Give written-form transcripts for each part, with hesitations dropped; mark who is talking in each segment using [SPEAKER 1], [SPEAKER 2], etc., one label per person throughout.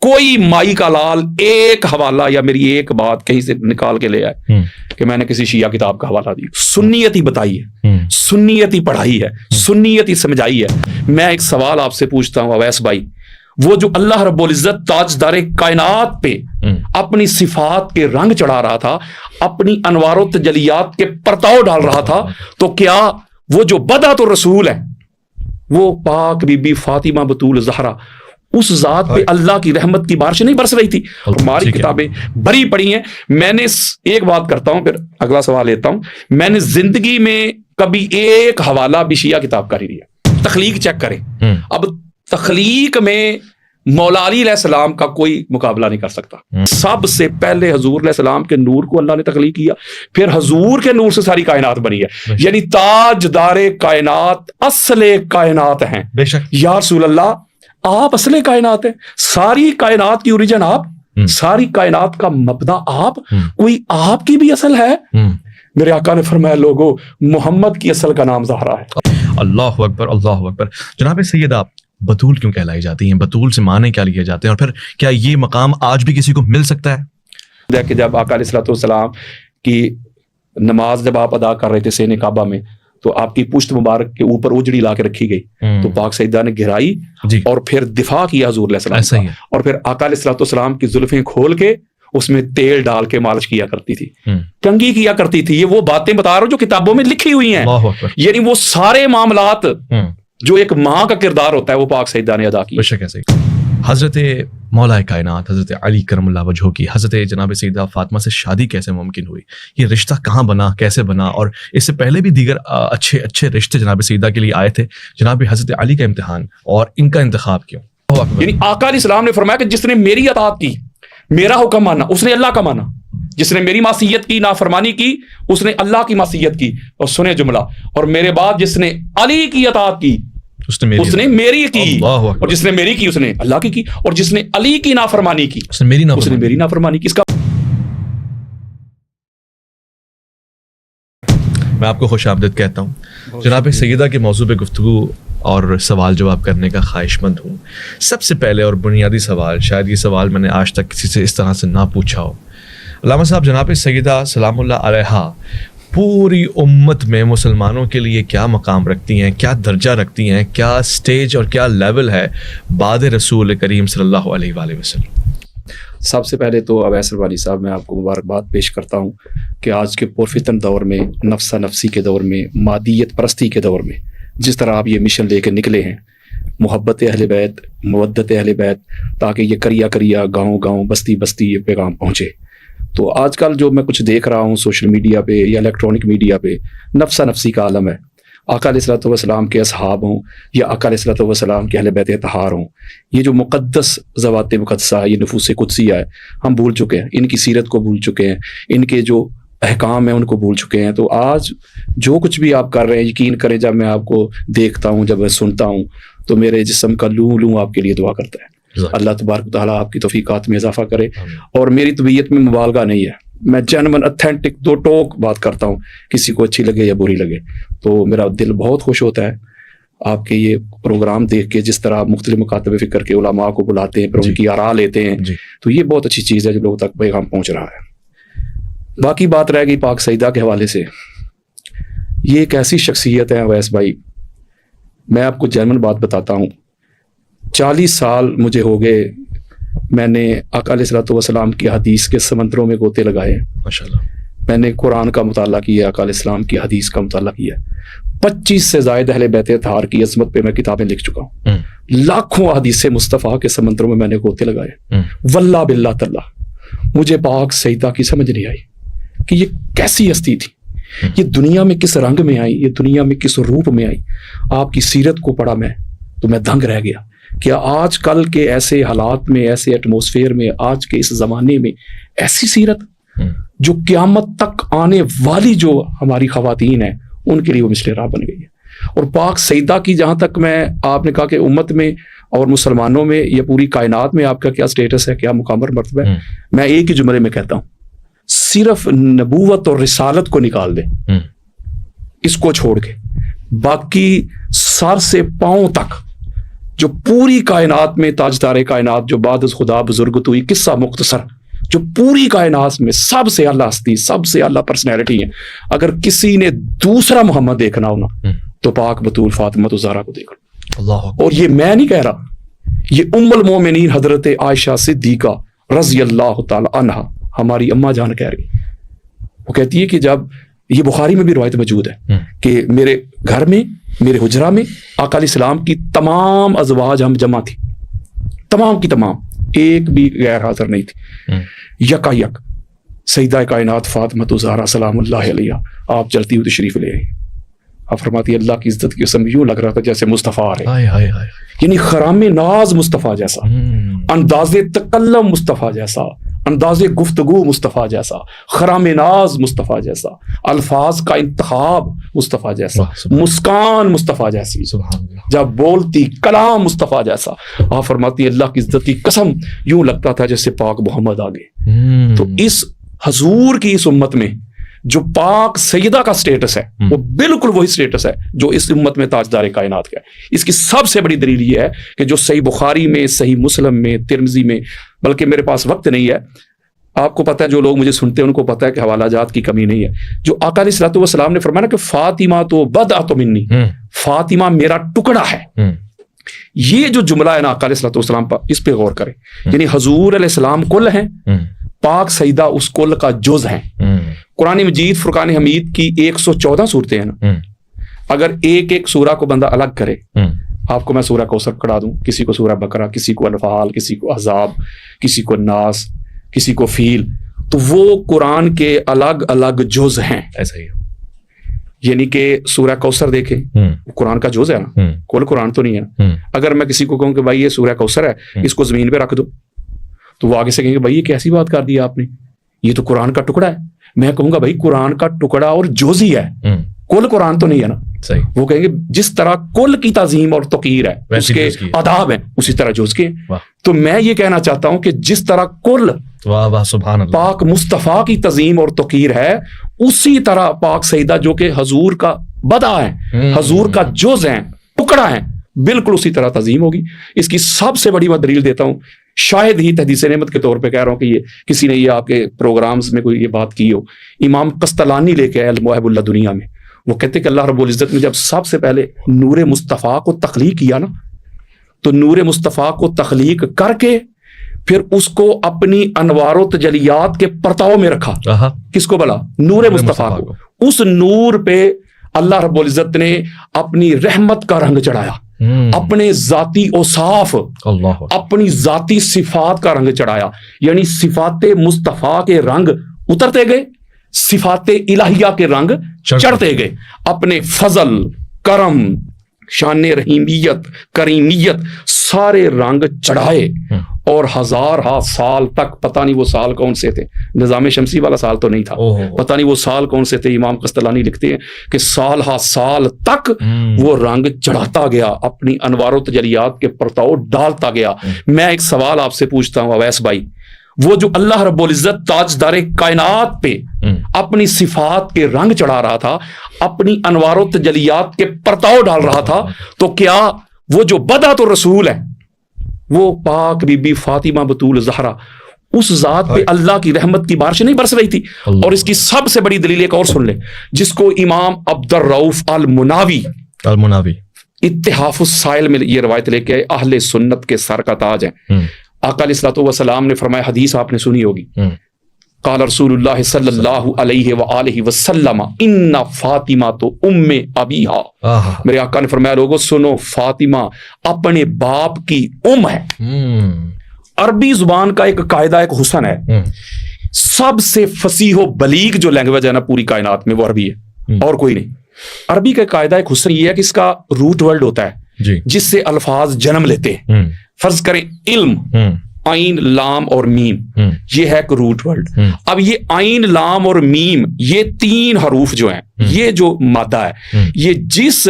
[SPEAKER 1] کوئی مائی کا لال ایک حوالہ یا میری ایک بات کہیں سے نکال کے لے آئے کہ میں نے کسی شیعہ کتاب کا حوالہ دی. سنیت ہی بتائی ہے, سنیت ہی پڑھائی ہے, سنیت ہی سمجھائی ہے. میں ایک سوال آپ سے پوچھتا ہوں اویس بھائی, وہ جو اللہ رب العزت تاجدار کائنات پہ اپنی صفات کے رنگ چڑھا رہا تھا, اپنی انوار و تجلیات کے پرتاؤ ڈال رہا تھا, تو کیا وہ جو بدعت الرسول ہے وہ پاک بی بی فاطمہ بطول زہرا اس ذات پہ اللہ کی رحمت کی بارش نہیں برس رہی تھی؟ ہماری کتابیں بڑی پڑھی ہیں. میں نے ایک بات کرتا ہوں پھر اگلا سوال لیتا ہوں, میں نے زندگی میں کبھی ایک حوالہ بھی شیعہ کتاب کا نہیں دیا. تخلیق چیک کریں, اب تخلیق میں مولا علی علیہ السلام کا کوئی مقابلہ نہیں کر سکتا. سب سے پہلے حضور علیہ السلام کے نور کو اللہ نے تخلیق کیا, پھر حضور کے نور سے ساری کائنات بنی ہے. یعنی تاجدار کائنات اصل کائنات ہیں.
[SPEAKER 2] بے شک
[SPEAKER 1] یا رسول اللہ آپ اصل کائنات ہیں, ساری کائنات کی اوریجن آپ, ساری کائنات کا مبدا آپ, کوئی آپ کی بھی اصل ہے؟ میرے آقا نے فرمایا لوگو محمد کی اصل کا نام زہرا ہے.
[SPEAKER 2] اللہ اکبر اللہ اکبر. جناب سیدہ بطول کیوں کہلائی جاتی ہیں؟ بطول سے معنی کیا لیے جاتے ہیں, اور پھر کیا یہ مقام آج بھی کسی کو مل سکتا ہے؟
[SPEAKER 1] کہ جب آقا علیہ الصلوۃ والسلام کی نماز جب آپ ادا کر رہے تھے سین کعبہ میں, تو آپ کی پشت مبارک کے اوپر اجڑی لا کے رکھی گئی, تو پاک سیدہ نے گھرائی اور پھر دفاع کیا حضور علیہ السلام کا, اور پھر آقا علیہ الصلوۃ والسلام کی زلفیں کھول کے اس میں تیل ڈال کے مالش کیا کرتی تھی, کنگھی کیا کرتی تھی. یہ وہ باتیں بتا رہا ہوں جو کتابوں میں لکھی ہوئی ہیں. یعنی وہ سارے معاملات جو ایک ماں کا کردار ہوتا ہے وہ پاک سیدہ نے ادا کی.
[SPEAKER 2] حضرت مولا کائنات حضرت علی کرم اللہ وجہہ کی حضرت جناب سیدہ فاطمہ سے شادی کیسے ممکن ہوئی؟ یہ رشتہ کہاں بنا, کیسے بنا؟ اور اس سے پہلے بھی دیگر اچھے اچھے رشتے جناب سیدہ کے لیے آئے تھے. جناب حضرت علی کا امتحان اور ان کا انتخاب کیوں؟
[SPEAKER 1] یعنی آقا علیہ السلام نے فرمایا کہ جس نے میری اطاعت کی, میرا حکم مانا, اس نے اللہ کا مانا. جس نے میری معصیت کی, نافرمانی کی, اس نے اللہ کی معصیت کی. اور سنے جملہ, اور میرے بعد جس نے علی کی اطاعت کی اس نے میری کی, اور جس نے میری کی اس نے اللہ کی, اور جس نے علی کی نافرمانی کی اس نے میری نافرمانی کی. اس کا
[SPEAKER 2] میں آپ کو خوش آمدید کہتا ہوں. جناب سیدہ کے موضوع پہ گفتگو اور سوال جواب کرنے کا خواہش مند ہوں. سب سے پہلے اور بنیادی سوال, شاید یہ سوال میں نے آج تک کسی سے اس طرح سے نہ پوچھا ہو. علامہ صاحب, جناب سیدہ سلام اللہ علیہا پوری امت میں مسلمانوں کے لیے کیا مقام رکھتی ہیں, کیا درجہ رکھتی ہیں, کیا سٹیج اور کیا لیول ہے بعد رسول کریم صلی اللہ علیہ وآلہ وسلم؟
[SPEAKER 1] سب سے پہلے تو اویس والی صاحب میں آپ کو مبارکباد پیش کرتا ہوں کہ آج کے پرفتن دور میں, نفسہ نفسی کے دور میں, مادیت پرستی کے دور میں جس طرح آپ یہ مشن لے کے نکلے ہیں, محبت اہل بیت, مودت اہل بیت, تاکہ یہ کریا کریا گاؤں گاؤں بستی بستی یہ پیغام پہنچے. تو آج کل جو میں کچھ دیکھ رہا ہوں سوشل میڈیا پہ یا الیکٹرانک میڈیا پہ, نفسہ نفسی کا عالم ہے. آقا علیہ الصلوۃ والسلام کے اصحاب ہوں یا آقا علیہ الصلوۃ والسلام کے اہل بیت اطہار ہوں, یہ جو مقدس ذوات مقدسہ, یہ نفوس قدسیہ ہے, ہم بھول چکے ہیں. ان کی سیرت کو بھول چکے ہیں, ان کے جو احکام ہیں ان کو بھول چکے ہیں. تو آج جو کچھ بھی آپ کر رہے ہیں, یقین کریں جب میں آپ کو دیکھتا ہوں, جب میں سنتا ہوں, تو میرے جسم کا لوں لوں آپ کے لیے دعا کرتا ہے. اللہ تبارک تعالیٰ آپ کی توفیقات میں اضافہ کرے. اور میری طبیعت میں مبالغہ نہیں ہے, میں جینون اتھینٹک دو ٹوک بات کرتا ہوں, کسی کو اچھی لگے یا بری لگے. تو میرا دل بہت خوش ہوتا ہے آپ کے یہ پروگرام دیکھ کے, جس طرح آپ مختلف مکاتب فکر کے علماء کو بلاتے ہیں, پھر ان کی آراء لیتے ہیں. تو یہ بہت اچھی چیز ہے جو لوگوں تک پیغام پہنچ رہا ہے. باقی بات رہ گئی پاک سیدہ کے حوالے سے, یہ ایک ایسی شخصیت ہے اویس بھائی, میں آپ کو جینون بات بتاتا ہوں. 40 سال مجھے ہو گئے, میں نے آقا علیہ الصلوۃ والسلام کی حدیث کے سمندروں میں گوتے لگائے. ماشاءاللہ. میں نے قرآن کا مطالعہ کیا, آقا علیہ السلام کی حدیث کا مطالعہ کیا. 25 سے زائد اہل بیت اطہار کی عظمت پہ میں کتابیں لکھ چکا ہوں. لاکھوں حدیث مصطفیٰ کے سمندروں میں نے گوتے لگائے. واللہ باللہ تاللہ مجھے پاک سیدہ کی سمجھ نہیں آئی کہ یہ کیسی ہستی تھی, یہ دنیا میں کس رنگ میں آئی, یہ دنیا میں کس روپ میں آئی. آپ کی سیرت کو پڑھا میں تو میں دنگ رہ گیا. کیا آج کل کے ایسے حالات میں, ایسے ایٹماسفیئر میں, آج کے اس زمانے میں ایسی سیرت جو قیامت تک آنے والی جو ہماری خواتین ہیں ان کے لیے وہ مثل راہ بن گئی ہے. اور پاک سیدہ کی جہاں تک میں, آپ نے کہا کہ امت میں اور مسلمانوں میں یا پوری کائنات میں آپ کا کیا سٹیٹس ہے, کیا مقام اور مرتبہ ہے, میں ایک ہی جملے میں کہتا ہوں, صرف نبوت اور رسالت کو نکال دیں, اس کو چھوڑ کے باقی سر سے پاؤں تک جو پوری کائنات میں تاجدار کائنات جو بعد از خدا بزرگ تو یہ قصہ مختصر جو پوری کائنات میں سب سے اعلیٰ ہستی سب سے اعلیٰ پرسنالٹی ہے، اگر کسی نے دوسرا محمد دیکھنا ہو نا تو پاک بطول فاطمہ الزہرا کو دیکھ لو۔
[SPEAKER 2] اللہ
[SPEAKER 1] اور یہ میں نہیں کہہ رہا، یہ ام المومنین حضرت عائشہ صدیقہ رضی اللہ تعالی عنہا ہماری اماں جان کہہ رہی، وہ کہتی ہے کہ جب یہ بخاری میں بھی روایت موجود ہے کہ میرے گھر میں میرے حجرہ میں آقا علیہ السلام کی تمام ازواج ہم جمع تھی، تمام کی تمام، ایک بھی غیر حاضر نہیں تھی، یکا یک سیدہ کائنات فاطمہ الزہرا سلام اللہ علیہ آپ چلتی ہوئی تشریف لے رہی، آپ فرماتی اللہ کی عزت کی قسم یوں لگ رہا تھا جیسے مصطفیٰ آ رہے، یعنی خرام ناز مصطفیٰ جیسا، انداز تکلم مصطفیٰ جیسا، انداز گفتگو مصطفیٰ جیسا، خرام ناز مصطفیٰ جیسا، الفاظ کا انتخاب مصطفیٰ جیسا، مسکان مصطفیٰ جیسی، جب بولتی کلام مصطفیٰ جیسا، آپ فرماتی اللہ کی عزت کی قسم یوں لگتا تھا جیسے پاک محمد آگے۔ تو اس حضور کی اس امت میں جو پاک سیدہ کا سٹیٹس ہے وہ بالکل وہی سٹیٹس ہے جو اس امت میں تاجدار کائنات کا ہے۔ اس کی سب سے بڑی دلیل یہ ہے کہ جو صحیح بخاری میں، صحیح مسلم میں، ترمذی میں، بلکہ میرے پاس وقت نہیں ہے، آپ کو پتہ ہے جو لوگ مجھے سنتے ہیں ان کو پتہ ہے کہ حوالہ جات کی کمی نہیں ہے، جو آقا علیہ الصلوۃ والسلام نے فرمایا کہ فاطمہ تو بضعۃ منی، فاطمہ میرا ٹکڑا ہے، یہ جو جملہ ہے نا آقا علیہ الصلوۃ والسلام پر، اس پہ غور کریں، یعنی حضور علیہ السلام کل ہیں، پاک سیدہ اس کل کا جز ہیں۔ قرآن مجید فرقان حمید کی 114 صورتیں ہیں نا، اگر ایک ایک سورہ کو بندہ الگ کرے، آپ کو میں سورہ کوثر پڑھا دوں، کسی کو سورہ بقرہ، کسی کو انفال، کسی کو احزاب، کسی کو ناس، کسی کو فیل، تو وہ قرآن کے الگ الگ جز ہیں۔
[SPEAKER 2] ایسا ہی
[SPEAKER 1] یعنی کہ سورہ کوثر دیکھیں، قرآن کا جز ہے نا، کل قرآن تو نہیں ہے نا۔ اگر میں کسی کو کہوں کہ بھائی یہ سورہ کوثر ہے، اس کو زمین پہ رکھ دو، تو وہ آگے سے کہیں گے بھائی یہ کیسی بات کر دی آپ نے، یہ تو قرآن کا ٹکڑا ہے۔ میں کہوں گا بھائی قرآن کا ٹکڑا اور جز ہی ہے، کل قرآن تو نہیں ہے نا۔
[SPEAKER 2] صحیح۔
[SPEAKER 1] وہ کہیں گے جس طرح کل کی تعظیم اور توقیر ہے، اس کے آداب ہیں، اسی طرح جز کے ہیں۔ تو میں یہ کہنا چاہتا ہوں کہ جس طرح کل
[SPEAKER 2] سبحان اللہ
[SPEAKER 1] پاک مصطفیٰ کی تعظیم اور توقیر ہے، اسی طرح پاک سیدہ جو کہ حضور کا بدا ہے، حضور کا جز ہیں، ٹکڑا ہے، بالکل اسی طرح تعظیم ہوگی۔ اس کی سب سے بڑی میں دلیل دیتا ہوں، شاید ہی تحدیث نعمت کے طور پہ کہہ رہا ہوں کہ یہ کسی نے یہ آپ کے پروگرامز میں کوئی یہ بات کی ہو، امام قسطلانی لے کے آئے المواہب اللہ دنیا میں، وہ کہتے کہ اللہ رب العزت نے جب سب سے پہلے نور مصطفیٰ کو تخلیق کیا نا، تو نور مصطفیٰ کو تخلیق کر کے پھر اس کو اپنی انوار و تجلیات کے پرتاؤ میں رکھا۔ کس کو بلا؟ نور مصطفیٰ کو۔ اس نور پہ اللہ رب العزت نے اپنی رحمت کا رنگ چڑھایا، اپنے ذاتی اوصاف، اپنی ذاتی صفات کا رنگ چڑھایا، یعنی صفات مصطفیٰ کے رنگ اترتے گئے، صفات الہیہ کے رنگ چڑھتے گئے، اپنے فضل، کرم، شان رحیمیت، کریمیت، سارے رنگ چڑھائے، اور ہزارہ سال تک، پتہ نہیں وہ سال کون سے تھے، نظام شمسی والا سال تو نہیں تھا، پتہ نہیں وہ سال کون سے تھے، امام قسطلانی لکھتے ہیں کہ سال ہا سال تک وہ رنگ چڑھاتا گیا، اپنی انوار و تجلیات کے پرتاؤ ڈالتا گیا۔ میں ایک سوال آپ سے پوچھتا ہوں اویس بھائی، وہ جو اللہ رب العزت تاجدار کائنات پہ اپنی صفات کے رنگ چڑھا رہا تھا، اپنی انوار و تجلیات کے پرتاؤ ڈال رہا تھا، تو کیا وہ جو بدعت الرسول ہے، وہ پاک بی بی فاطمہ بطول زہرا، اس ذات پہ اللہ کی رحمت کی بارش نہیں برس رہی تھی؟ اور اس کی سب سے بڑی دلیل ایک اور سن لیں، جس کو امام عبد الرؤف المناوی اتحاف السائل میں یہ روایت لے کے اہل سنت کے سر کا تاج ہے۔ آقا علیہ الصلوۃ والسلام نے فرمایا، حدیث آپ نے سنی ہوگی، قال رسول اللہ صلی اللہ علیہ وآلہ وسلم ان فاطمہ تو ام ابیہا، میرے آقا نے فرمایا لوگوں سنو، فاطمہ اپنے باپ کی ام ہے۔ عربی زبان کا ایک قاعدہ، ایک حسن ہے، سب سے فصیح و بلیغ جو لینگویج ہے نا پوری کائنات میں وہ عربی ہے، اور کوئی نہیں۔ عربی کا قاعدہ ایک حسن یہ ہے کہ اس کا روٹ ورڈ ہوتا ہے جس سے الفاظ جنم لیتے ہیں۔ فرض کریں علم، عین، لام اور میم، یہ ہے ایک روٹ ورڈ۔ اب یہ عین، لام اور میم، یہ تین حروف جو ہیں، یہ جو مادہ ہے، یہ جس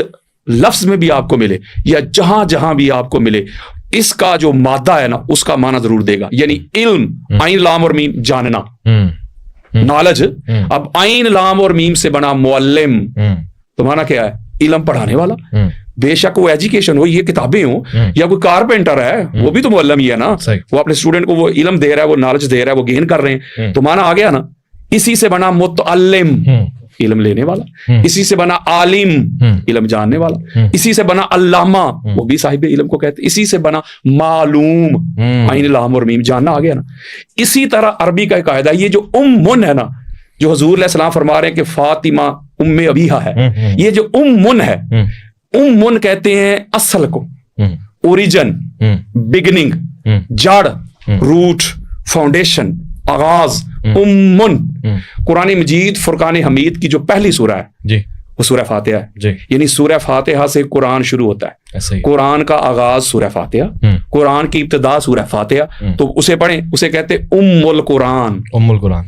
[SPEAKER 1] لفظ میں بھی آپ کو ملے یا جہاں جہاں بھی آپ کو ملے، اس کا جو مادہ ہے نا اس کا معنی ضرور دے گا۔ یعنی علم، عین، لام اور میم، جاننا، نالج۔ اب عین، لام اور میم سے بنا معلم، تو معنی کیا ہے؟ علم پڑھانے والا۔ بے شک وہ ایجوکیشن ہو, یہ کتابیں ہوں, یا کوئی کارپینٹر ہے وہ بھی تو معلم ہی ہے نا, وہ اپنے اسٹوڈنٹ کو وہ علم دے رہا ہے, وہ نالج دے رہا ہے, وہ گین کر رہے ہیں, تو مانا آ گیا نا. اسی سے بنا متعلم, علم لینے والا, اسی سے بنا عالم, علم جاننے والا, اسی سے بنا علامہ, وہ بھی صاحب علم کو کہتے ہیں, اسی سے بنا معلوم, عین لام اور میم, جاننا آ گیا نا. اسی طرح عربی کا ایک قاعدہ ہے, یہ جو من ہے نا, جو حضور علیہ السلام فرما رہے ہیں کہ فاطمہ ام ابیہا ہے, یہ جو من ہے, من کہتے ہیں اصل کو, اوریجن, بگننگ, جڑ, روٹ, فاؤنڈیشن, آغاز, من. قرآن مجید فرقان حمید کی جو پہلی سورہ ہے
[SPEAKER 2] جی
[SPEAKER 1] وہ سورہ فاتحہ ہے,
[SPEAKER 2] جی,
[SPEAKER 1] یعنی سورہ فاتحہ سے قرآن شروع ہوتا ہے. قرآن کا آغاز سورہ فاتحہ, قرآن کی ابتدا سورہ فاتحہ, تو اسے پڑھیں, اسے کہتے ام القرآن,
[SPEAKER 2] ام القرآن,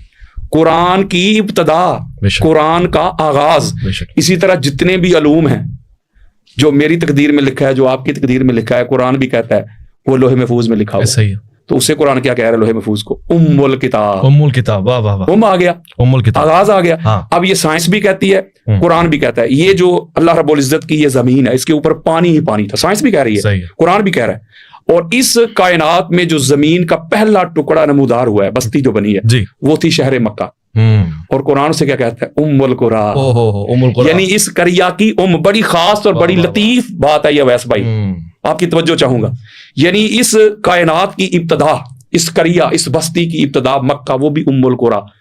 [SPEAKER 1] قرآن کی ابتدا, قرآن کا آغاز. اسی طرح جتنے بھی علوم ہیں, جو میری تقدیر میں لکھا ہے, جو آپ کی تقدیر میں لکھا ہے, قرآن بھی کہتا ہے وہ لوح محفوظ میں لکھا ہوا ہے. تو اسے قرآن کیا کہہ رہا ہے لوح محفوظ کو؟ ام الکتاب.
[SPEAKER 2] ام الکتاب, واہ واہ واہ,
[SPEAKER 1] ام آ گیا,
[SPEAKER 2] ام الکتاب,
[SPEAKER 1] آغاز آ گیا. اب یہ سائنس بھی کہتی ہے, قرآن بھی کہتا ہے, یہ جو اللہ رب العزت کی یہ زمین ہے, اس کے اوپر پانی ہی پانی تھا, سائنس بھی کہہ رہی ہے, قرآن بھی کہہ رہا ہے. اور اس کائنات میں جو زمین کا پہلا ٹکڑا نمودار ہوا ہے, بستی جو بنی ہے, وہ تھی شہر مکہ. اور قرآن سے کیا کہتا ہے؟ ام القرآن. یعنی اس قریہ کی بڑی خاص اور بڑی لطیف بات ہے یہ ویس بھائی, آپ کی توجہ چاہوں گا. یعنی اس کائنات کی ابتدا, اس قریہ, اس بستی کی ابتدا مکہ, وہ بھی ام القرآن.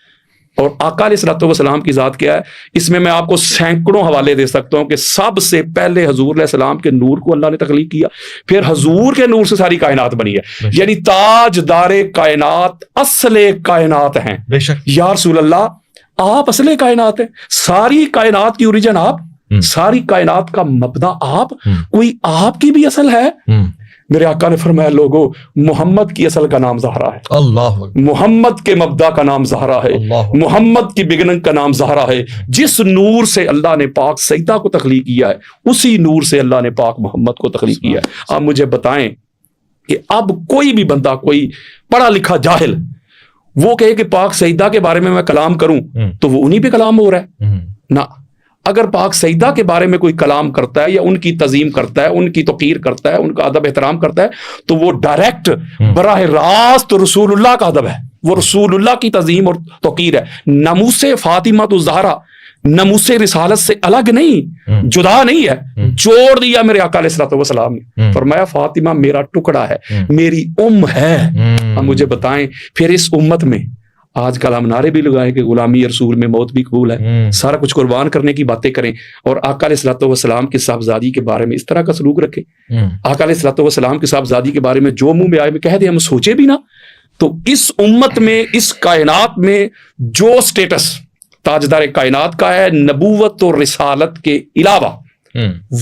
[SPEAKER 1] اور آقا علیہ الصلوۃ والسلام کی ذات کیا ہے, اس میں آپ کو سینکڑوں حوالے دے سکتا ہوں کہ سب سے پہلے حضور علیہ السلام کے نور کو اللہ نے تخلیق کیا, پھر حضور کے نور سے ساری کائنات بنی ہے. یعنی تاجدار کائنات اصل کائنات ہیں. یا رسول اللہ, آپ اصل کائنات ہیں, ساری کائنات کی اوریجن آپ, ساری کائنات کا مبدا آپ, کوئی آپ کی بھی اصل ہے؟ میرے آقا نے فرمایا لوگو, محمد کی اصل کا نام زہرا ہے, اللہ, محمد کے مبدا کا نام زہرا ہے, محمد کی بگننگ کا نام زہرا ہے. جس نور سے اللہ نے پاک سیدہ کو تخلیق کیا ہے, اسی نور سے اللہ نے پاک محمد کو تخلیق کیا ہے. آپ مجھے بتائیں کہ اب کوئی بھی بندہ, کوئی پڑھا لکھا جاہل, وہ کہے کہ پاک سیدہ کے بارے میں کلام کروں, تو وہ انہی پہ کلام ہو رہا ہے نا. اگر پاک سیدہ کے بارے میں کوئی کلام کرتا ہے, یا ان کی تعظیم کرتا ہے, ان کی توقیر کرتا ہے, ان کا ادب احترام کرتا ہے, تو وہ ڈائریکٹ براہ راست رسول اللہ کا ادب ہے, وہ رسول اللہ کی تعظیم اور توقیر ہے. ناموس فاطمہ تو زہرا ناموس رسالت سے الگ نہیں, جدا نہیں ہے, جوڑ دیا میرے آقا علیہ الصلوۃ والسلام نے. فرمایا فاطمہ میرا ٹکڑا ہے, میری ہے. اب مجھے بتائیں پھر اس امت میں آج کل ہم نعرے بھی لگائیں کہ غلامی رسول میں موت بھی قبول ہے, سارا کچھ قربان کرنے کی باتیں کریں, اور آقا علیہ الصلوۃ والسلام کی صاحبزادی کے بارے میں اس طرح کا سلوک رکھیں. آقا علیہ الصلوۃ والسلام کی صاحبزادی کے بارے میں جو منہ میں آئے میں کہہ دیں, ہم سوچے بھی نہ. تو اس امت میں, اس کائنات میں جو سٹیٹس تاجدار کائنات کا ہے, نبوت اور رسالت کے علاوہ,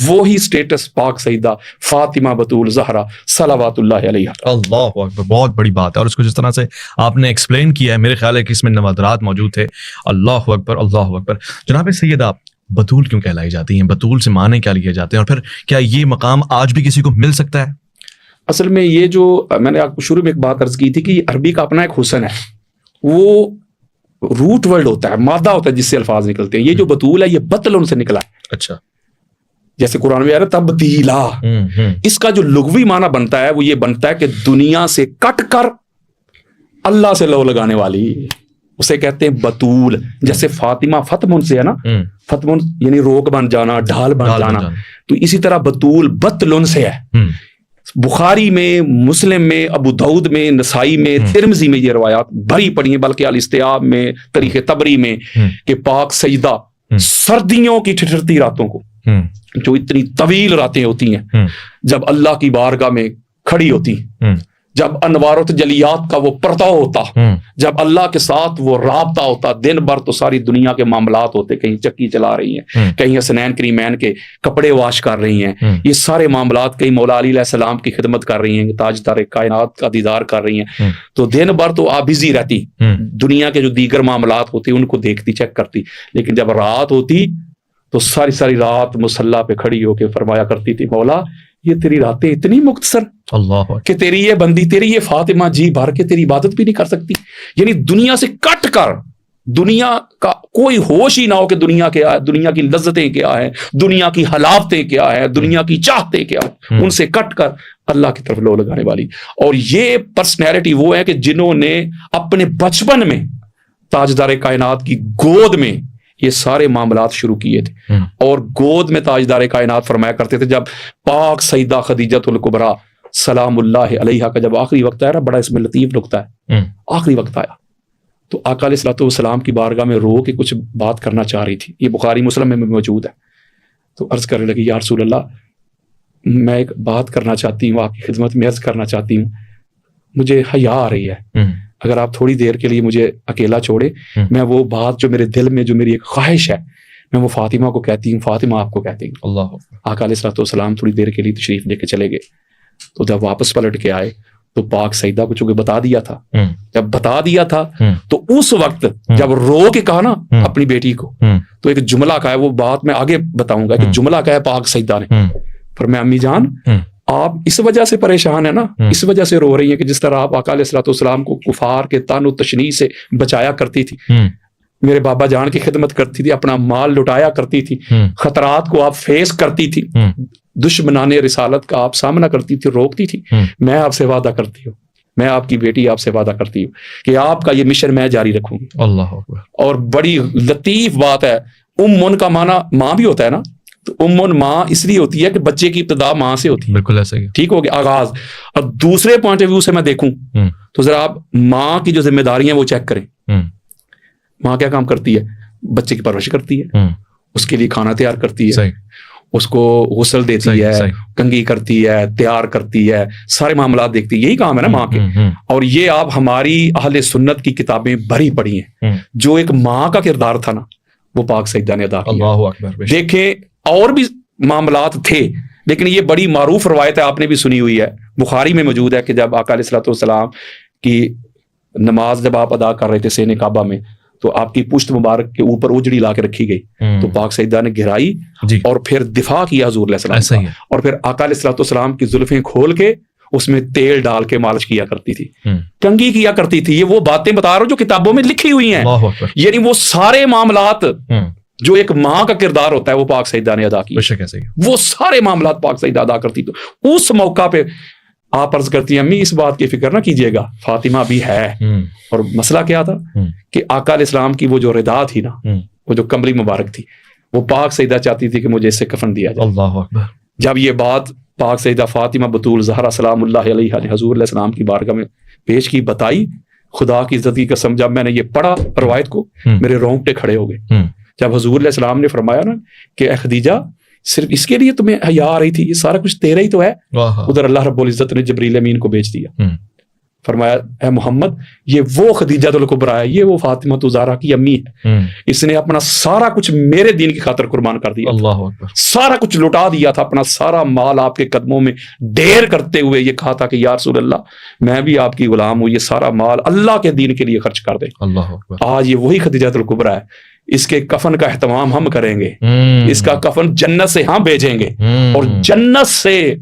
[SPEAKER 1] وہی سٹیٹس پاک سیدہ فاطمہ بتول زہرا صلوات اللہ علیہا.
[SPEAKER 2] اللہ اکبر, بہت بڑی بات ہے. اور اس کو جس طرح سے آپ نے ایکسپلین کیا ہے, میرے خیال ہے کہ اس میں نوادرات موجود تھے. اللہ اکبر, اللہ اکبر. جناب سیدہ بتول کیوں کہلائی جاتی ہیں, بتول سے معنی کیا لیے جاتے ہیں, اور پھر کیا یہ مقام آج بھی کسی کو مل سکتا ہے؟
[SPEAKER 1] اصل میں یہ جو میں نے آپ کو شروع میں ایک بات عرض کی تھی کہ عربی کا اپنا ایک حسن ہے, وہ روٹ ورڈ ہوتا ہے, مادہ ہوتا ہے جس سے الفاظ نکلتے ہیں. یہ جو بتول ہے یہ بطلن سے نکلا ہے. اچھا, جیسے قرآن میں آ رہا ہے تبدیلا, اس کا جو لغوی معنی بنتا ہے وہ یہ بنتا ہے کہ دنیا سے کٹ کر اللہ سے لو لگانے والی, اسے کہتے ہیں بتول. جیسے فاطمہ فتمن سے ہے نا, فتمن یعنی روک بن جانا, ڈھال بن جانا, تو اسی طرح بتول بطلن سے ہے. بخاری میں, مسلم میں, ابو داؤد میں, نسائی میں, ترمذی میں یہ روایات بھری پڑی ہیں, بلکہ الاستیاب میں, تاریخ طبری میں, کہ پاک سیدہ سردیوں کی ٹھٹھرتی راتوں کو, جو اتنی طویل راتیں ہوتی ہیں, جب اللہ کی بارگاہ میں کھڑی ہوتی, جب انوار و تجلیات کا وہ پردہ ہوتا, جب اللہ کے ساتھ وہ رابطہ ہوتا, دن بھر تو ساری دنیا کے معاملات ہوتے, کہیں چکی چلا رہی ہیں, کہیں حسنین کریمین کے کپڑے واش کر رہی ہیں, یہ سارے معاملات, کہیں مولا علی علیہ السلام کی خدمت کر رہی ہیں, تاجدار کائنات کا دیدار کر رہی ہیں, تو دن بھر تو آپ بزی رہتی, دنیا کے جو دیگر معاملات ہوتے ان کو دیکھتی, چیک کرتی. لیکن جب رات ہوتی تو ساری ساری رات مصلی پہ کھڑی ہو کے فرمایا کرتی تھی, مولا یہ تیری راتیں اتنی مختصر کہ تیری یہ بندی, تیری یہ فاطمہ جی بھر کے تیری عبادت بھی نہیں کر سکتی. یعنی دنیا سے کٹ کر دنیا کا کوئی ہوش ہی نہ ہو کہ دنیا کیا ہے, دنیا کی لذتیں کیا ہیں, دنیا کی حلاوتیں کیا ہیں, دنیا کی چاہتیں کیا ہیں, ان سے کٹ کر اللہ کی طرف لو لگانے والی. اور یہ پرسنالٹی وہ ہے کہ جنہوں نے اپنے بچپن میں تاجدار کائنات کی گود میں یہ سارے معاملات شروع کیے تھے, اور گود میں تاجدار کائنات فرمایا کرتے تھے. جب پاک سیدہ خدیجۃ الکبریٰ سلام اللہ علیہا کا جب آخری وقت آیا نا, بڑا اس میں لطیف نکتہ ہے, آخری وقت آیا تو آقا علیہ الصلوۃ والسلام کی بارگاہ میں رو کے کچھ بات کرنا چاہ رہی تھی. یہ بخاری مسلم میں موجود ہے. تو عرض کرنے لگی, یا رسول اللہ, میں ایک بات کرنا چاہتی ہوں, آپ کی خدمت میں عرض کرنا چاہتی ہوں, مجھے حیا آ رہی ہے, اگر آپ تھوڑی دیر کے لیے مجھے اکیلا چھوڑے, میں وہ بات جو میرے دل میں جو میری ایک خواہش ہے میں وہ فاطمہ کو کہتی ہوں, فاطمہ آپ کو کہتی ہوں.
[SPEAKER 2] اللہ.
[SPEAKER 1] آقا علیہ الصلوۃ والسلام تھوڑی دیر کے لیے تشریف لے کے چلے گئے. تو جب واپس پلٹ کے آئے تو پاک سیدہ کو چونکہ بتا دیا تھا, جب بتا دیا تھا تو اس وقت جب رو کے کہا نا اپنی بیٹی کو, تو ایک جملہ کہا ہے, وہ بات میں آگے بتاؤں گا, کہ جملہ کہا ہے پاک سیدہ نے, پر میں امی جان آپ اس وجہ سے پریشان ہیں نا, اس وجہ سے رو رہی ہیں کہ جس طرح آپ آقا علیہ الصلوۃ والسلام کو کفار کے طعن و تشنیع سے بچایا کرتی تھی, میرے بابا جان کی خدمت کرتی تھی, اپنا مال لٹایا کرتی تھی, خطرات کو آپ فیس کرتی تھی, دشمنان رسالت کا آپ سامنا کرتی تھی, روکتی تھی. میں آپ سے وعدہ کرتی ہوں, میں آپ کی بیٹی آپ سے وعدہ کرتی ہوں کہ آپ کا یہ مشن میں جاری رکھوں گی.
[SPEAKER 2] اللہ اکبر. اور
[SPEAKER 1] بڑی لطیف بات ہے, امن کا معنی ماں بھی ہوتا ہے نا, تو امن ماں اس لیے ہوتی ہے کہ بچے کی ابتدا ماں سے ہوتی ہے.
[SPEAKER 2] بالکل ایسا ہی,
[SPEAKER 1] ٹھیک ہو گیا آغاز. اور دوسرے پوائنٹ آف ویو سے میں دیکھوں تو ذرا آپ ماں کی جو ذمہ داریاں وہ چیک کریں. ماں کیا کام کرتی ہے؟ بچے کی پرورش کرتی ہے, اس کے لیے کھانا تیار کرتی ہے, اس کو غسل دیتی ہے, کنگھی کرتی ہے, تیار کرتی ہے, سارے معاملات دیکھتی ہے. یہی کام ہے نا ماں کے. اور یہ آپ ہماری اہل سنت کی کتابیں بھری پڑھی ہیں, جو ایک ماں کا کردار تھا نا وہ پاک سیدہ نے ادا کیا.
[SPEAKER 2] اللہ اکبر.
[SPEAKER 1] دیکھیں اور بھی معاملات تھے, لیکن یہ بڑی معروف روایت ہے, آپ نے بھی سنی ہوئی ہے, بخاری میں موجود ہے, کہ جب آقا علیہ الصلوۃ والسلام کی نماز جب آپ ادا کر رہے تھے سین کعبہ میں, تو آپ کی پشت مبارک کے اوپر اجڑی لا کے رکھی گئی, تو پاک سیدہ نے گھرائی اور پھر دفاع کیا حضور علیہ السلام کا, اور پھر آقا علیہ الصلوۃ والسلام کی زلفیں کھول کے اس میں تیل ڈال کے مالش کیا کرتی تھی, کنگھی کیا کرتی تھی. یہ وہ باتیں بتا رہا ہوں جو کتابوں میں لکھی ہوئی ہیں, یعنی وہ سارے معاملات جو ایک ماں کا کردار ہوتا ہے وہ پاک سیدہ نے ادا کیا. وہ سارے معاملات پاک سیدہ ادا کرتی. تو اس موقع پہ آپ عرض کرتی ہیں, امی اس بات کی فکر نہ کیجیے گا, فاطمہ بھی ہے. اور مسئلہ کیا تھا کہ آقا علیہ السلام کی وہ جو ردا تھی نا, وہ جو کملی مبارک تھی, وہ پاک سیدہ چاہتی تھی کہ مجھے اس سے کفن دیا جائے.
[SPEAKER 2] اللہ اکبر.
[SPEAKER 1] جب یہ بات پاک سیدہ فاطمہ بطول زہرا سلام اللہ علیہا نے حضور علیہ السلام کی بارگاہ میں پیش کی, بتائی, خدا کی عزت کی قسم جب میں نے یہ پڑھا روایت کو, میرے رونگٹے کھڑے ہو گئے. جب حضور علیہ السلام نے فرمایا نا کہ اے خدیجہ, صرف اس کے لیے تمہیں حیا آ رہی تھی, یہ سارا کچھ تیرا ہی تو ہے. ادھر اللہ رب العزت نے جبریل امین کو بھیج دیا, فرمایا اے محمد یہ وہ خدیجہ الکبریٰ ہے, یہ وہ فاطمہ زہرا کی امی ہے, اس نے اپنا سارا کچھ میرے دین کی خاطر قربان کر دیا.
[SPEAKER 2] اللہ اکبر.
[SPEAKER 1] سارا کچھ لٹا دیا تھا, اپنا سارا مال آپ کے قدموں میں ڈھیر کرتے ہوئے یہ کہا تھا کہ یا رسول اللہ میں بھی آپ کی غلام ہوں, یہ سارا مال اللہ کے دین کے لیے خرچ کر دیں.
[SPEAKER 2] اللہ اکبر.
[SPEAKER 1] آج یہ وہی خدیجہ الکبریٰ ہے, اس کے کفن کا اہتمام ہم کریں گے, اس کا کفن جنت سے ہم بھیجیں گے, اور جنت سے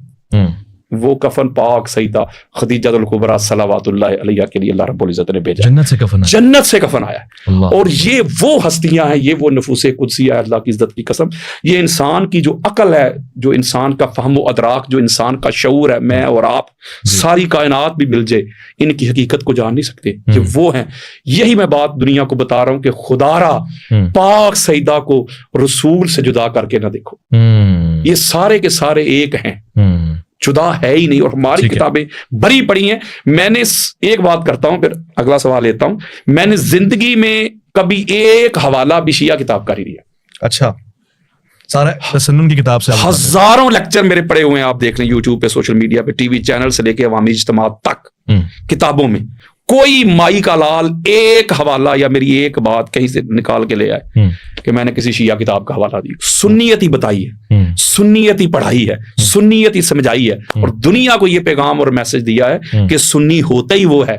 [SPEAKER 1] وہ کفن پاک سیدہ خدیجہ الکبریٰ صلوات اللہ علیہا کے لیے اللہ رب العزت نے بھیجا.
[SPEAKER 2] جنت سے کفن آیا,
[SPEAKER 1] جنت سے کفن آیا. اور یہ وہ ہستیاں ہیں, یہ وہ نفوس قدسیہ ہے, اللہ کی عزت کی قسم. یہ انسان کی جو عقل ہے, جو انسان کا فہم و ادراک, جو انسان کا شعور ہے, میں اور آپ ساری کائنات بھی مل جائے, ان کی حقیقت کو جان نہیں سکتے. یہ وہ ہیں. یہی میں بات دنیا کو بتا رہا ہوں کہ خدا را پاک سیدہ کو رسول سے جدا کر کے نہ دیکھو. یہ سارے کے سارے ایک ہیں, جدا ہے ہی نہیں. اور ہماری کتابیں بھری پڑی ہیں. میں نے ایک بات کرتا ہوں پھر اگلا سوال لیتا ہوں, میں نے زندگی میں کبھی ایک حوالہ بھی شیعہ کتاب کا نہیں لیا.
[SPEAKER 2] اچھا, سارا تسنن کی کتاب سے
[SPEAKER 1] ہزاروں لیکچر میرے پڑے ہوئے ہیں, آپ دیکھ لیں یوٹیوب پہ, سوشل میڈیا پہ, ٹی وی چینل سے لے کے عوامی اجتماعات تک, کتابوں میں کوئی مائی کا لال ایک حوالہ یا میری ایک بات کہیں سے نکال کے لے آئے کہ میں نے کسی شیعہ کتاب کا حوالہ دی. سنیت ہی بتائی ہے, سنیت ہی پڑھائی ہے, سنیت ہی سمجھائی ہے, اور دنیا کو یہ پیغام اور میسج دیا ہے کہ سنی ہوتا ہی وہ ہے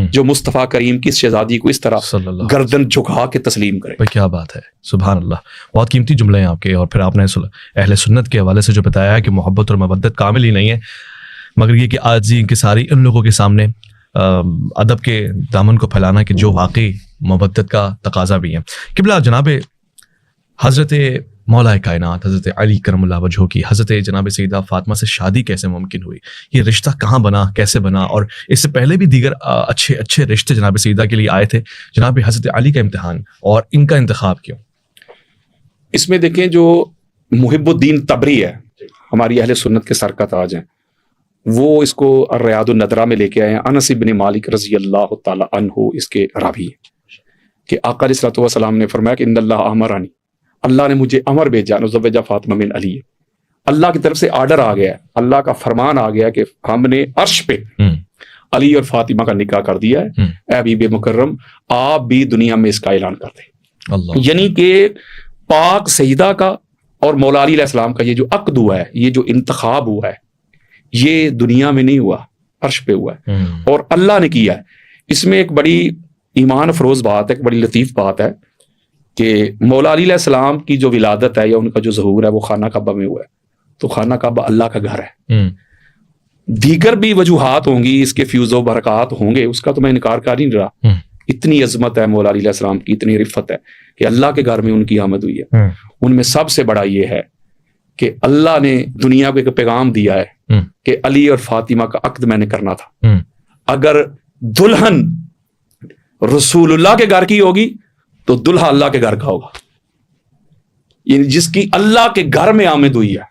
[SPEAKER 1] جو مصطفیٰ کریم کی شہزادی کو اس طرح گردن جھکا کے تسلیم کرے.
[SPEAKER 2] کیا بات ہے, سبحان اللہ. بہت قیمتی جملے ہیں آپ کے. اور پھر آپ نے اہل سنت کے حوالے سے جو بتایا ہے کہ محبت اور مودت کامل ہی نہیں ہے, مگر یہ کہ عاجزی انکساری ان لوگوں کے سامنے ادب کے دامن کو پھیلانا کہ جو واقعی مودت کا تقاضا بھی ہے. قبلہ جناب حضرت مولا کائنات حضرت علی کرم اللہ وجہہ کی حضرت جناب سیدہ فاطمہ سے شادی کیسے ممکن ہوئی؟ یہ رشتہ کہاں بنا، کیسے بنا؟ اور اس سے پہلے بھی دیگر اچھے رشتے جناب سیدہ کے لیے آئے تھے. جناب حضرت علی کا امتحان اور ان کا انتخاب کیوں؟
[SPEAKER 1] اس میں دیکھیں جو محب الدین تبری ہے، ہماری اہل سنت کے سر کا تاج ہیں، وہ اس کو الریاض الندرہ میں لے کے آئے ہیں. انس بن مالک رضی اللہ تعالی عنہ اس کے راوی ہیں کہ آقا علیہ الصلوۃ والسلام نے فرمایا کہ ان اللہ امرانی، اللہ نے مجھے امر بھیجا نزوج فاطمہ من علی. اللہ کی طرف سے آرڈر آ گیا ہے، اللہ کا فرمان آ گیا کہ ہم نے عرش پہ علی اور فاطمہ کا نکاح کر دیا ہے. اے حبیب مکرم، آپ بھی دنیا میں اس کا اعلان کر دیں. یعنی کہ پاک سیدہ کا اور مولا علی علیہ السلام کا یہ جو عقد ہوا ہے، یہ جو انتخاب ہوا ہے، یہ دنیا میں نہیں ہوا، عرش پہ ہوا ہے اور اللہ نے کیا ہے. اس میں ایک بڑی ایمان افروز بات ہے، ایک بڑی لطیف بات ہے کہ مولا علی علیہ السلام کی جو ولادت ہے یا ان کا جو ظہور ہے وہ خانہ کعبہ میں ہوا ہے. تو خانہ کعبہ اللہ کا گھر ہے. دیگر بھی وجوہات ہوں گی، اس کے فیوز و برکات ہوں گے، اس کا تو میں انکار کر ہی نہیں رہا. اتنی عظمت ہے مولا علی علیہ السلام کی، اتنی رفت ہے کہ اللہ کے گھر میں ان کی آمد ہوئی ہے. ان میں سب سے بڑا یہ ہے کہ اللہ نے دنیا کو ایک پیغام دیا ہے کہ علی اور فاطمہ کا عقد میں نے کرنا تھا. اگر دلہن رسول اللہ کے گھر کی ہوگی تو دلہا اللہ کے گھر کا ہوگا. یعنی جس کی اللہ کے گھر میں آمد ہوئی ہے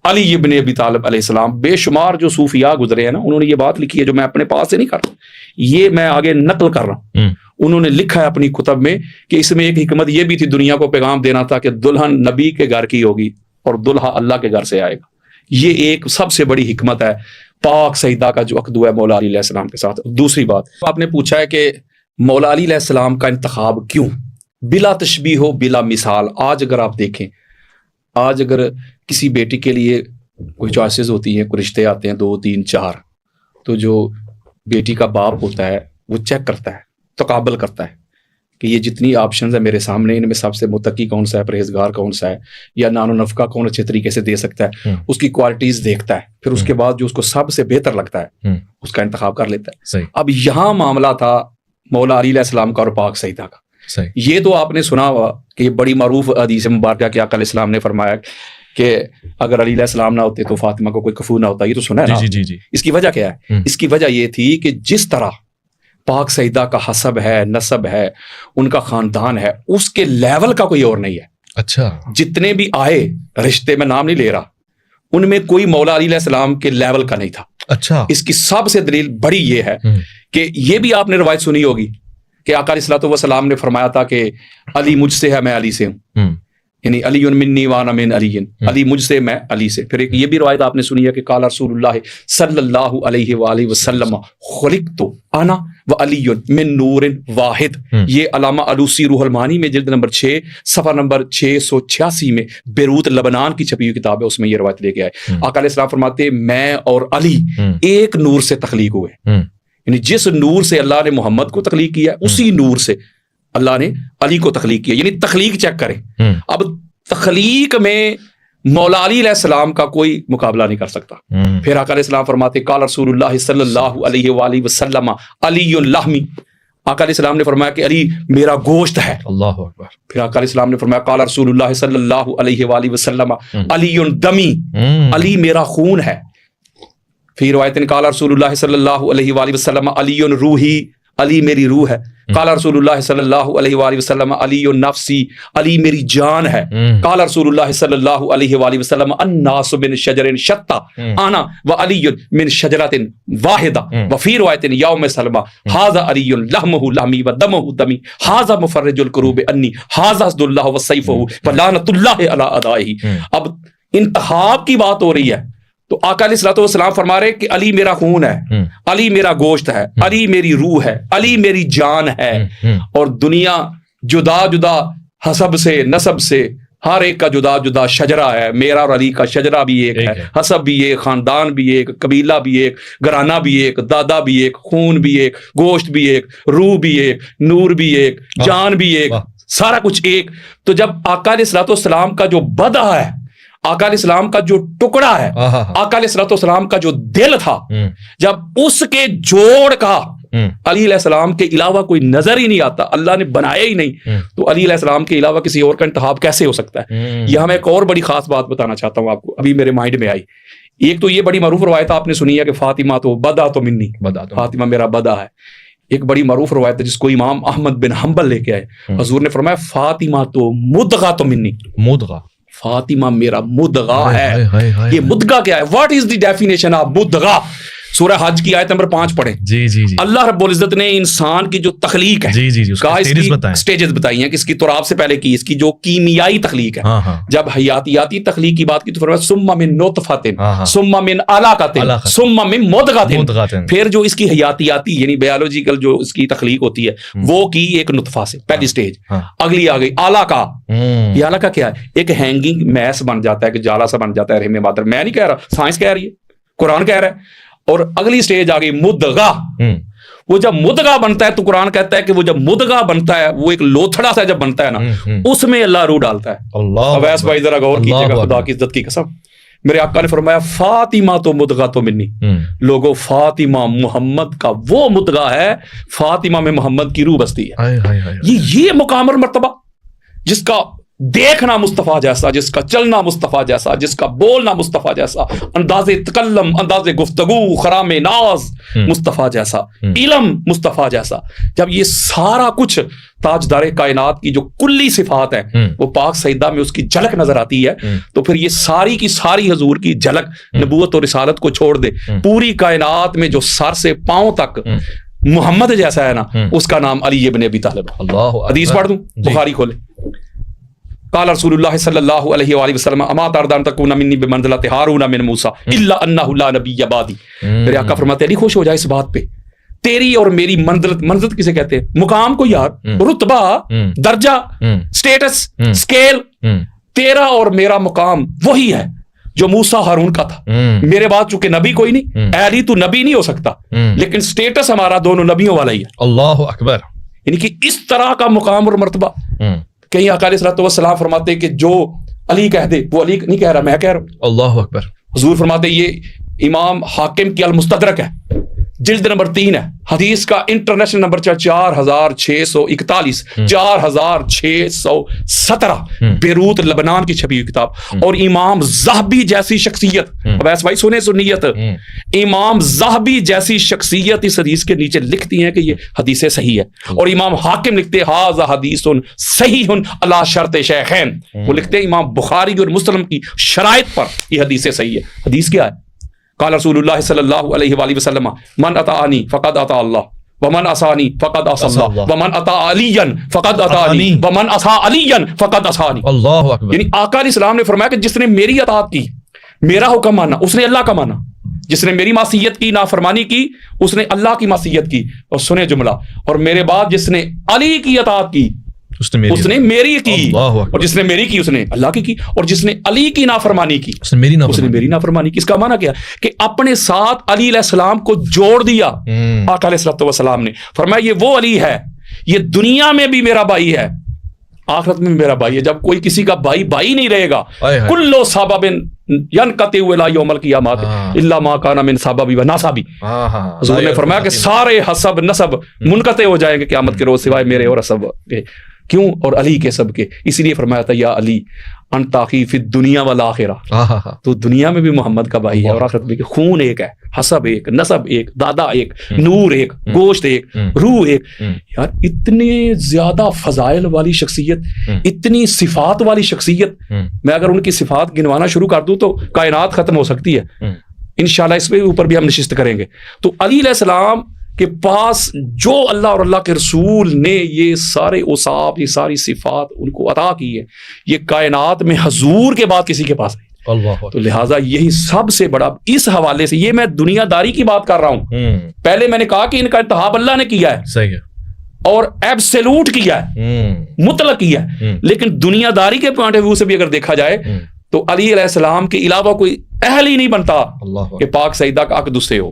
[SPEAKER 1] علی ابن ابی طالب علیہ السلام. بے شمار جو صوفیاء گزرے ہیں نا، انہوں نے یہ بات لکھی ہے جو میں اپنے پاس سے نہیں کر رہا، یہ میں آگے نقل کر رہا ہوں. انہوں نے لکھا ہے اپنی کتب میں کہ اس میں ایک حکمت یہ بھی تھی، دنیا کو پیغام دینا تھا کہ دلہن نبی کے گھر کی ہوگی اور دلہا اللہ کے گھر سے آئے گا. یہ ایک سب سے بڑی حکمت ہے پاک سیدہ کا جو عقد ہوا ہے مولا علی علیہ السلام کے ساتھ. دوسری بات آپ نے پوچھا ہے کہ مولا علی علیہ السلام کا انتخاب کیوں بلا تشبیہ ہو بلا مثال. آج اگر آپ دیکھیں، آج اگر کسی بیٹی کے لیے کوئی چوائسیز ہوتی ہیں، کوئی رشتے آتے ہیں 2 3 4، تو جو بیٹی کا باپ ہوتا ہے وہ چیک کرتا ہے، تقابل کرتا ہے کہ یہ جتنی آپشنز ہیں میرے سامنے، ان میں سب سے متقی کون سا ہے، پرہیزگار کون سا ہے، یا نان و نفقہ کون اچھے طریقے سے دے سکتا ہے. اس کی کوالٹیز دیکھتا ہے، پھر اس کے بعد جو اس کو سب سے بہتر لگتا ہے اس کا انتخاب کر لیتا ہے. اب یہاں معاملہ تھا مولا علی علیہ السلام کا اور پاک سیدہ کا. یہ تو آپ نے سنا ہوا کہ یہ بڑی معروف حدیث مبارکہ کہ آقا علیہ السلام نے فرمایا کہ اگر علی علیہ السلام نہ ہوتے تو فاطمہ کو کوئی کفو نہ ہوتا. یہ تو سنا ہے نا. اس کی وجہ کیا ہے؟ اس کی وجہ یہ تھی کہ جس طرح پاک سیدہ کا حسب ہے، نسب ہے، ان کا خاندان ہے، اس کے لیول کا کوئی اور نہیں ہے.
[SPEAKER 2] اچھا،
[SPEAKER 1] جتنے بھی آئے رشتے، میں نام نہیں لے رہا، ان میں کوئی مولا علی علیہ السلام کے لیول کا نہیں تھا.
[SPEAKER 2] اچھا،
[SPEAKER 1] اس کی سب سے دلیل بڑی یہ ہے کہ یہ بھی آپ نے روایت سنی ہوگی کہ آقا علیہ الصلوۃ والسلام نے فرمایا تھا کہ علی مجھ سے ہے، میں علی سے ہوں. یعنی علی منی وانا من علی، علی مجھ سے، میں علی سے. پھر ایک یہ بھی روایت آپ نے سنی ہے کہ قال رسول اللہ صلی اللہ علیہ وآلہ وسلم خلقت انا وعلی من نور واحد. یہ علامہ علوسی روح المعانی میں جلد نمبر 6 صفحہ نمبر 686 میں بیروت لبنان کی چھپی ہوئی کتاب ہے، اس میں یہ روایت لے کے آئے. آقا علیہ السلام فرماتے ہیں میں اور علی ایک نور سے تخلیق ہوئے. یعنی جس نور سے اللہ نے محمد کو تخلیق کیا، اسی نور سے اللہ نے علی کو تخلیق کیا. یعنی تخلیق چیک کریں. اب تخلیق میں مولا علی علیہ السلام کا کوئی مقابلہ نہیں کر سکتا. پھر آقا علیہ السلام فرماتے قال رسول اللہ صلی اللہ علیہ وآلہ وسلم علی لحمی. آقا علیہ السلام نے فرمایا کہ علی میرا گوشت ہے. اللہ اکبر. پھر آقا علیہ السلام نے فرمایا قال رسول اللہ صلی اللہ علیہ وآلہ وسلم علی دمی. علی میرا خون ہے. پھر روایت قال رسول اللہ صلی اللہ علیہ وآلہ وسلم علی روحی. علی میری روح ہے. قال رسول اللہ صلی اللہ علیہ وآلہ وسلم علی نفسی. علی میری جان ہے. قال رسول اللہ صلی اللہ علیہ وآلہ وسلم الناس من شجر شتى انا وعلی من شجرۃ واحدہ. وفی روایت یوم سلمہ ھذا علی لحمہ لحمی ودمہ دمی ھذا مفرج الکروب انی ھذا اسد اللہ وسیفہ ولعنۃ اللہ علی اعدائہ. اب انتخاب کی بات ہو رہی ہے تو آقا علیہ الصلوۃ والسلام فرما رہے کہ علی میرا خون ہے، علی میرا گوشت ہے، علی میری روح ہے، علی میری جان ہے. اور دنیا جدا جدا حسب سے، نسب سے، ہر ایک کا جدا جدا شجرہ ہے. میرا اور علی کا شجرہ بھی ایک ہے، حسب بھی ایک، خاندان بھی ایک، قبیلہ بھی ایک، گھرانہ بھی ایک، دادا بھی ایک، خون بھی ایک، گوشت بھی ایک، روح بھی ایک، نور بھی ایک، جان بھی ایک، سارا کچھ ایک. تو جب آقا علیہ الصلوۃ والسلام کا جو بدع ہے، آقا علیہ السلام کا جو ٹکڑا ہے، آقا علیہ الصلوۃ والسلام کا جو دل تھا، جب اس کے جوڑ کا علی علیہ السلام کے علاوہ کوئی نظر ہی نہیں آتا, اللہ نے بنایا ہی نہیں, تو علی علیہ السلام کے علاوہ کسی اور کا انتخاب کیسے ہو سکتا ہے؟ یہاں میں ایک اور بڑی خاص بات بتانا چاہتا ہوں آپ کو, ابھی میرے مائنڈ میں آئی. ایک تو یہ بڑی معروف روایت آپ نے سنی ہے کہ فاطمہ تو بدا تو منی, فاطمہ میرا بدا ہے. ایک بڑی معروف روایت ہے جس کو امام احمد بن حنبل لے کے آئے, حضور نے فرمایا فاطمہ تو مدغہ تو منی,
[SPEAKER 2] مدغہ,
[SPEAKER 1] فاطمہ میرا مدغہ ہے. یہ مدغہ کیا ہے؟ What is the definition of مدغہ؟ سورہ حج کی آیت نمبر 5 پڑھیں.
[SPEAKER 2] جی جی جی.
[SPEAKER 1] اللہ رب العزت نے انسان کی جو تخلیق ہے,
[SPEAKER 2] جی جی جی,
[SPEAKER 1] سٹیجز بتائی ہیں کہ اس کی تراب سے پہلے کی, اس کی جو کیمیائی تخلیق ہے, جب حیاتیاتی تخلیق کی بات کی تو فرمایا ثم من نطفۃ ثم من علقۃ ثم من مضغۃ, پھر جو اس کی حیاتیاتی یعنی بایولوجیکل جو اس کی تخلیق ہوتی ہے وہ کی ایک نطفہ سے, پہلی سٹیج. اگلی آ گئی علقہ. یہ علقہ کیا ہے؟ ایک ہینگنگ میس بن جاتا ہے, کہ جالا سا بن جاتا ہے رحم مادر. میں نہیں کہہ رہا, سائنس کہہ رہی ہے, قرآن کہہ رہا ہے. اور اگلی سٹیج آ گئی مدغہ. وہ جب مدغہ بنتا ہے تو قرآن کہتا ہے کہ وہ جب مدغہ بنتا ہے, وہ ایک لوتھڑا سا جب بنتا ہے نا, اس میں اللہ روح ڈالتا ہے. اویس بھائی ذرا غور کیجیے گا, خدا کی عزت کی قسم, میرے آقا نے فرمایا فاطمہ تو مدغہ تو منی. لوگوں, فاطمہ محمد کا وہ مدغہ ہے, فاطمہ میں محمد کی روح بستی ہے. یہ مقام اور مرتبہ جس کا دیکھنا مصطفیٰ جیسا, جس کا چلنا مصطفیٰ جیسا, جس کا بولنا مصطفیٰ جیسا, انداز تکلم, انداز گفتگو, خرام ناز مصطفیٰ جیسا, علم مصطفیٰ جیسا, جب یہ سارا کچھ تاجدار کائنات کی جو کلی صفات ہیں وہ پاک سیدہ میں اس کی جھلک نظر آتی ہے, تو پھر یہ ساری کی ساری حضور کی جھلک نبوت اور رسالت کو چھوڑ دے, پوری کائنات میں جو سر سے پاؤں تک محمد جیسا ہے نا, اس کا نام علی ابن ابی طالب. حدیث پڑھ دوں, بخاری کھولے. قال رسول اللہ صلی اللہ علیہ وآلہ وسلم اما تردان تکون منی بمنزلۃ ہارون من موسیٰ الا انہ لا نبی بعدی. میرے آقا فرماتے ہیں علی خوش ہو جائے اس بات پہ, تیری اور میری منزلت, منزلت کسے کہتے ہیں؟ مقام کو یار, رتبہ, درجہ, سٹیٹس, سکیل, تیرا اور میرا مقام وہی ہے جو موسیٰ ہارون کا تھا. میرے بعد چونکہ نبی کوئی نہیں, اے علی تو نبی نہیں ہو سکتا, لیکن سٹیٹس ہمارا دونوں نبیوں والا ہی ہے.
[SPEAKER 2] اللہ اکبر.
[SPEAKER 1] یعنی کہ اس طرح کا مقام اور مرتبہ. کہیں آقا علیہ الصلوۃ والسلام فرماتے کہ جو علی کہہ دے, وہ علی نہیں کہہ رہا, میں کہہ رہا ہوں.
[SPEAKER 2] اللہ اکبر.
[SPEAKER 1] حضور فرماتے یہ امام حاکم کی المستدرک ہے, جلد نمبر 3 ہے, حدیث کا انٹرنیشنل نمبر 4641, 4617, بیروت لبنان کی چھپی ہوئی کتاب. اور امام ذہبی جیسی شخصیت, اویس بھائی سنیں سنیت, امام ذہبی جیسی شخصیت اس حدیث کے نیچے لکھتی ہیں کہ یہ حدیث صحیح ہے, اور امام حاکم لکھتے ھذا حدیث صحیح علی شرط شیخین, وہ لکھتے ہیں امام بخاری اور مسلم کی شرائط پر یہ حدیث صحیح ہے. حدیث کیا ہے؟ قال رسول اللہ صلی اللہ علیہ وآلہ وسلم من اطاعنی فقد اطاع اللہ ومن عصانی فقد عصى اللہ ومن اطاع علیا فقد اطاعنی ومن عصى علیا فقد عصانی. اللہ اکبر. یعنی آقا علیہ السلام نے فرمایا کہ جس نے میری اطاعت کی, میرا حکم مانا, اس نے اللہ کا مانا. جس نے میری معصیت کی, نافرمانی کی, اس نے اللہ کی معصیت کی. اور سنے جملہ, اور میرے بعد جس نے علی کی اطاعت کی اس نے میری کی, اور جس نے میری کی اس نے اللہ کی, اور جس نے علی کی نافرمانی کی اس نے میری نافرمانی کی. اس کا معنی کیا کہ اپنے ساتھ علی علیہ السلام کو جوڑ دیا. آقا علیہ السلام نے فرمایا یہ وہ علی ہے, یہ دنیا میں بھی میرا بھائی ہے, آخرت میں بھی میرا بھائی ہے. جب کوئی کسی کا بھائی بھائی نہیں رہے گا, کلو سبب ینقطع الی یوم القیامت الا ما کان من سبب و نسب. حضور نے فرمایا کہ سارے حسب نسب منقطع ہو جائیں گے قیامت کے روز سوائے میرے اور حسب کے. کیوں؟ اور علی کے سب کے. اسی لیے فرمایا تھا یا علی انت اخی فی الدنیا والآخرہ, تو دنیا میں بھی محمد کا بھائی ہے اور آخرت میں. خون ایک ہے, حسب ایک, نسب ایک, دادا ایک, نور ایک, گوشت ایک, روح ایک. یار اتنے زیادہ فضائل والی شخصیت, اتنی صفات والی شخصیت, میں اگر ان کی صفات گنوانا شروع کر دوں تو کائنات ختم ہو سکتی ہے. انشاءاللہ اس پہ اوپر بھی ہم نشست کریں گے. تو علی علیہ السلام کے پاس جو اللہ اور اللہ کے رسول نے یہ سارے اوصاف, یہ ساری صفات ان کو عطا کی ہے, یہ کائنات میں حضور کے بعد کسی کے پاس نہیں. تو لہٰذا یہی سب سے بڑا, اس حوالے سے یہ میں دنیا داری کی بات کر رہا ہوں. پہلے میں نے کہا کہ ان کا انتخاب اللہ نے کیا ہے, صحیح ہے, اور ایبسولوٹ کیا ہے, مطلق کیا ہے. لیکن دنیا داری کے پوائنٹ آف ویو سے بھی اگر دیکھا جائے تو علی علیہ السلام کے علاوہ کوئی اہل ہی نہیں بنتا کہ پاک سیدہ کا عقد اس سے ہو.